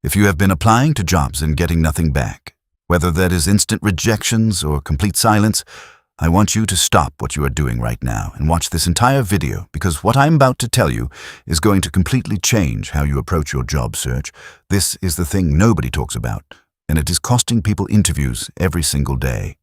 If you have been applying to jobs and getting nothing back, whether that is instant rejections or complete silence, I want you to stop what you are doing right now and watch this entire video, because what I'm about to tell you is going to completely change how you approach your job search. This is the thing nobody talks about, and it is costing people interviews every single day.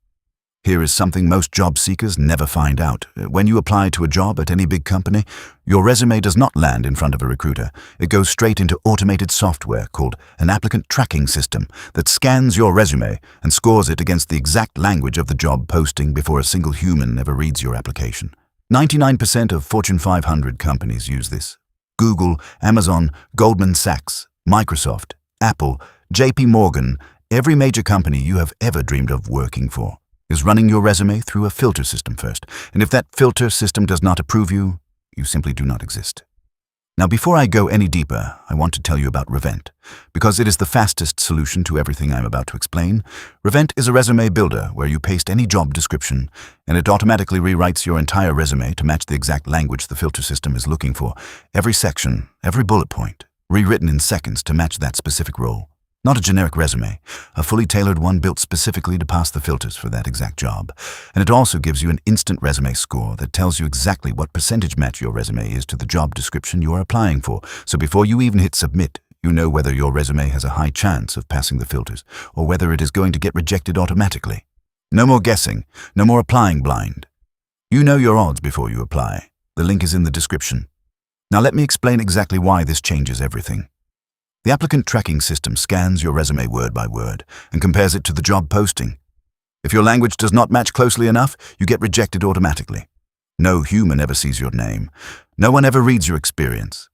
Here is something most job seekers never find out. When you apply to a job at any big company, your resume does not land in front of a recruiter. It goes straight into automated software called an applicant tracking system that scans your resume and scores it against the exact language of the job posting before a single human ever reads your application. 99% of Fortune 500 companies use this. Google, Amazon, Goldman Sachs, Microsoft, Apple, JP Morgan, every major company you have ever dreamed of working for is running your resume through a filter system first. And if that filter system does not approve you, you simply do not exist. Now, before I go any deeper, I want to tell you about Reventt, because it is the fastest solution to everything I'm about to explain. Reventt is a resume builder where you paste any job description, and it automatically rewrites your entire resume to match the exact language the filter system is looking for. Every section, every bullet point, rewritten in seconds to match that specific role. Not a generic resume, a fully tailored one built specifically to pass the filters for that exact job. And it also gives you an instant resume score that tells you exactly what percentage match your resume is to the job description you are applying for. So before you even hit submit, you know whether your resume has a high chance of passing the filters or whether it is going to get rejected automatically. No more guessing, no more applying blind. You know your odds before you apply. The link is in the description. Now let me explain exactly why this changes everything. The applicant tracking system scans your resume word by word and compares it to the job posting. If your language does not match closely enough, you get rejected automatically. No human ever sees your name. No one ever reads your experience.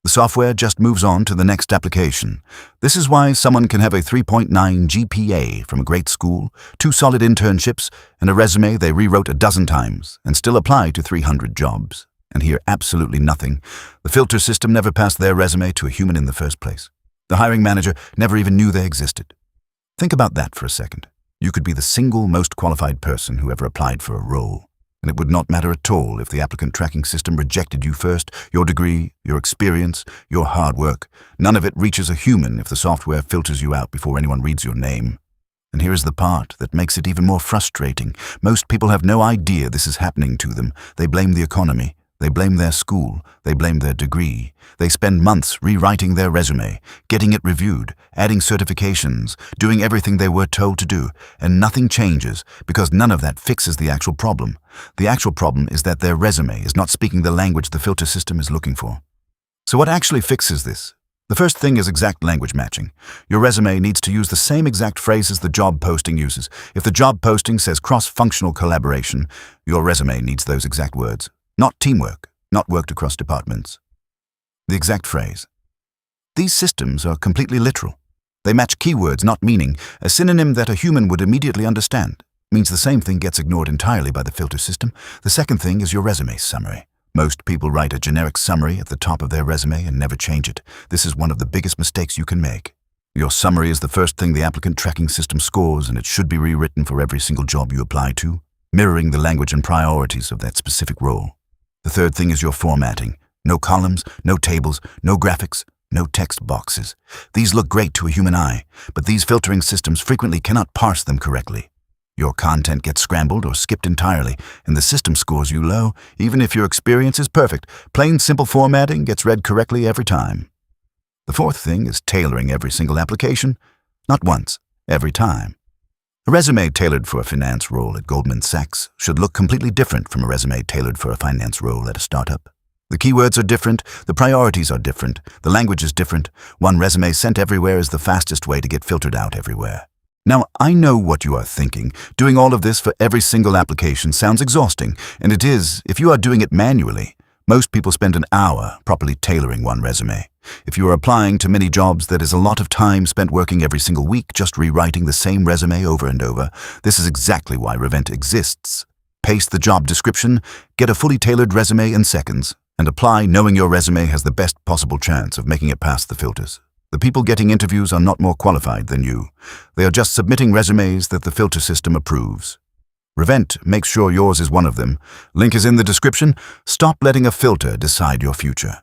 The software just moves on to the next application. This is why someone can have a 3.9 GPA from a great school, 2 solid internships, and a resume they rewrote a dozen times and still apply to 300 jobs and hear absolutely nothing. The filter system never passed their resume to a human in the first place. The hiring manager never even knew they existed. Think about that for a second. You could be the single most qualified person who ever applied for a role, and it would not matter at all if the applicant tracking system rejected you first. Your degree, your experience, your hard work, none of it reaches a human if the software filters you out before anyone reads your name. And here is the part that makes it even more frustrating. Most people have no idea this is happening to them. They blame the economy. They blame their school, they blame their degree. They spend months rewriting their resume, getting it reviewed, adding certifications, doing everything they were told to do, and nothing changes because none of that fixes the actual problem. The actual problem is that their resume is not speaking the language the filter system is looking for. So what actually fixes this? The first thing is exact language matching. Your resume needs to use the same exact phrases the job posting uses. If the job posting says cross-functional collaboration, your resume needs those exact words. Not teamwork, not worked across departments. The exact phrase. These systems are completely literal. They match keywords, not meaning. A synonym that a human would immediately understand means the same thing gets ignored entirely by the filter system. The second thing is your resume summary. Most people write a generic summary at the top of their resume and never change it. This is one of the biggest mistakes you can make. Your summary is the first thing the applicant tracking system scores, and it should be rewritten for every single job you apply to, mirroring the language and priorities of that specific role. The third thing is your formatting. No columns, no tables, no graphics, no text boxes. These look great to a human eye, but these filtering systems frequently cannot parse them correctly. Your content gets scrambled or skipped entirely, and the system scores you low, even if your experience is perfect. Plain simple formatting gets read correctly every time. The fourth thing is tailoring every single application, not once, every time. A resume tailored for a finance role at Goldman Sachs should look completely different from a resume tailored for a finance role at a startup. The keywords are different, the priorities are different, the language is different. One resume sent everywhere is the fastest way to get filtered out everywhere. Now, I know what you are thinking. Doing all of this for every single application sounds exhausting, and it is if you are doing it manually. Most people spend an hour properly tailoring one resume. If you are applying to many jobs, that is a lot of time spent working every single week just rewriting the same resume over and over. This is exactly why Reventt exists. Paste the job description, get a fully tailored resume in seconds, and apply knowing your resume has the best possible chance of making it past the filters. The people getting interviews are not more qualified than you. They are just submitting resumes that the filter system approves. Reventt makes sure yours is one of them. Link is in the description. Stop letting a filter decide your future.